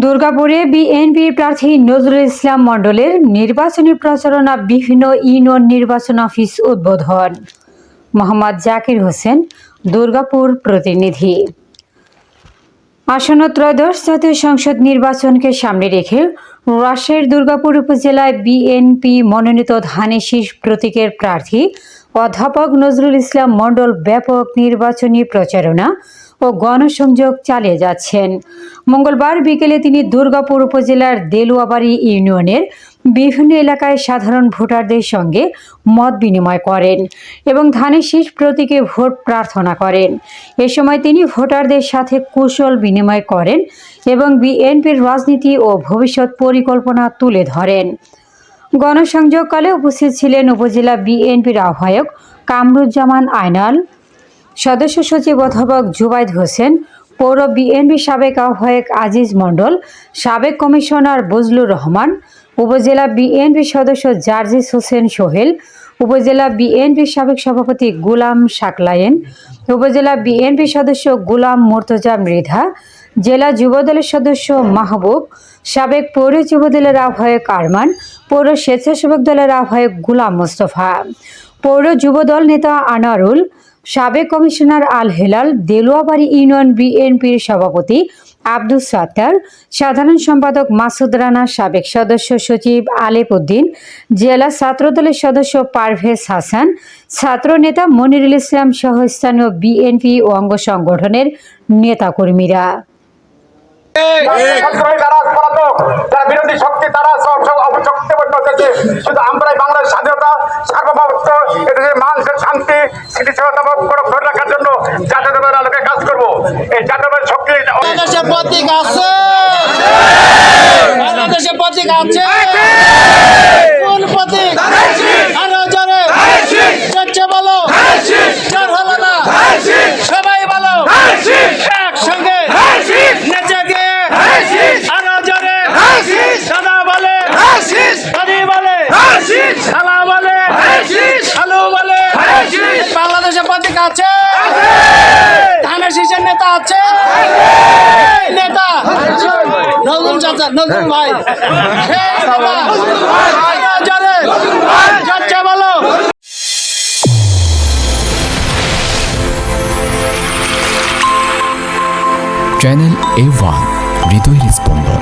দুর্গাপুরে বিএনপির প্রার্থী নজরুল ইসলাম মণ্ডলের নির্বাচনী প্রচারণা বিভিন্ন ইউনিয়ন নির্বাচন অফিস উদ্বোধন। মোহাম্মদ জাকির হোসেন, দুর্গাপুর প্রতিনিধি। আসন্ন ত্রয়োদশ জাতীয় সংসদ নির্বাচনকে সামনে রেখে রাজশাহীর দুর্গাপুর উপজেলায় বিএনপি মনোনীত ধানের শীষ প্রতীকের প্রার্থী অধ্যাপক নজরুল ইসলাম মণ্ডল ব্যাপক নির্বাচনী প্রচারণা ও গণসংযোগ চালিয়ে যাচ্ছেন। মঙ্গলবার বিকেলে তিনি দুর্গাপুর উপজেলার দেলুয়াবাড়ি ইউনিয়নের বিভিন্ন এলাকায় সাধারণ ভোটারদের সঙ্গে মত বিনিময় করেন এবং ধানের শীষ প্রতীকে ভোট প্রার্থনা করেন। এ সময় তিনি ভোটারদের সাথে কুশল বিনিময় করেন এবং বিএনপির রাজনীতি ও ভবিষ্যৎ পরিকল্পনা তুলে ধরেন। গণসংযোগকালে উপস্থিত ছিলেন উপজেলা বিএনপির আহ্বায়ক কামরুজ্জামান আয়নাল, সদস্য সচিব অধ্যাপক জুবাইদ হোসেন, পৌর বিএনপি সাবেক আহ্বায়ক আজিজ মণ্ডল, সাবেক কমিশনার বজলুর রহমান, উপজেলা বিএনপি সদস্য জার্জিস হোসেন সোহেল, উপজেলা বিএনপির সাবেক সভাপতি গুলাম সাকলায়েন, উপজেলা বিএনপি সদস্য গুলাম মুর্তজা মৃধা, জেলা যুবদলের সদস্য মাহবুব, সাবেক পৌর যুবদলের আহ্বায়ক আরমান, পৌর স্বেচ্ছাসেবক দলের আহ্বায়ক গুলাম মোস্তফা, পৌর যুবদল নেতা আনারুল, সাবেক কমিশনার আল হেলাল, দেলুয়াবাড়ি ইউনিয়ন বিএনপির সভাপতি আব্দুস সাত্তার, সাধারণ সম্পাদক মাসুদ রানা, সাবেক সদস্য সচিব আলেপ উদ্দিন, জেলা ছাত্রদলের সদস্য পারভেজ হাসান, ছাত্র নেতা মনিরুল ইসলাম সহ স্থানীয় বিএনপি ও অঙ্গ সংগঠনের নেতাকর্মীরা। বিরোধী শক্তি তারা শুধু আমরাই বাংলাদেশ স্বাধীনতা সার্বভৌমত্ব এদেশের মানুষের শান্তি স্থিতিশীলতা ধরে রাখার জন্য জাতীয়তাবাদের আলোকে কাজ করবো। এই জাতীয়তাবাদ শক্তি বাংলাদেশের প্রতীক আছে, বাংলাদেশের প্রতীক আছে, কোন প্রতীক? আরো জোরে চর্চা বলো, জোর হলো না, সবাই বলো একসঙ্গে নেচে গিয়ে আরো জোরে দাদা বলে, দাদি বলে, খালা বলে, খালু বলে। বাংলাদেশের প্রতীক আছে, ধানের শীষের নেতা আছে, নেতা নজরুল চাচা, নজরুল ভাই, সেই নেতা আরো জোরে চর্চা বলো। চ্যানেল A1 হৃদয় স্পন্দন।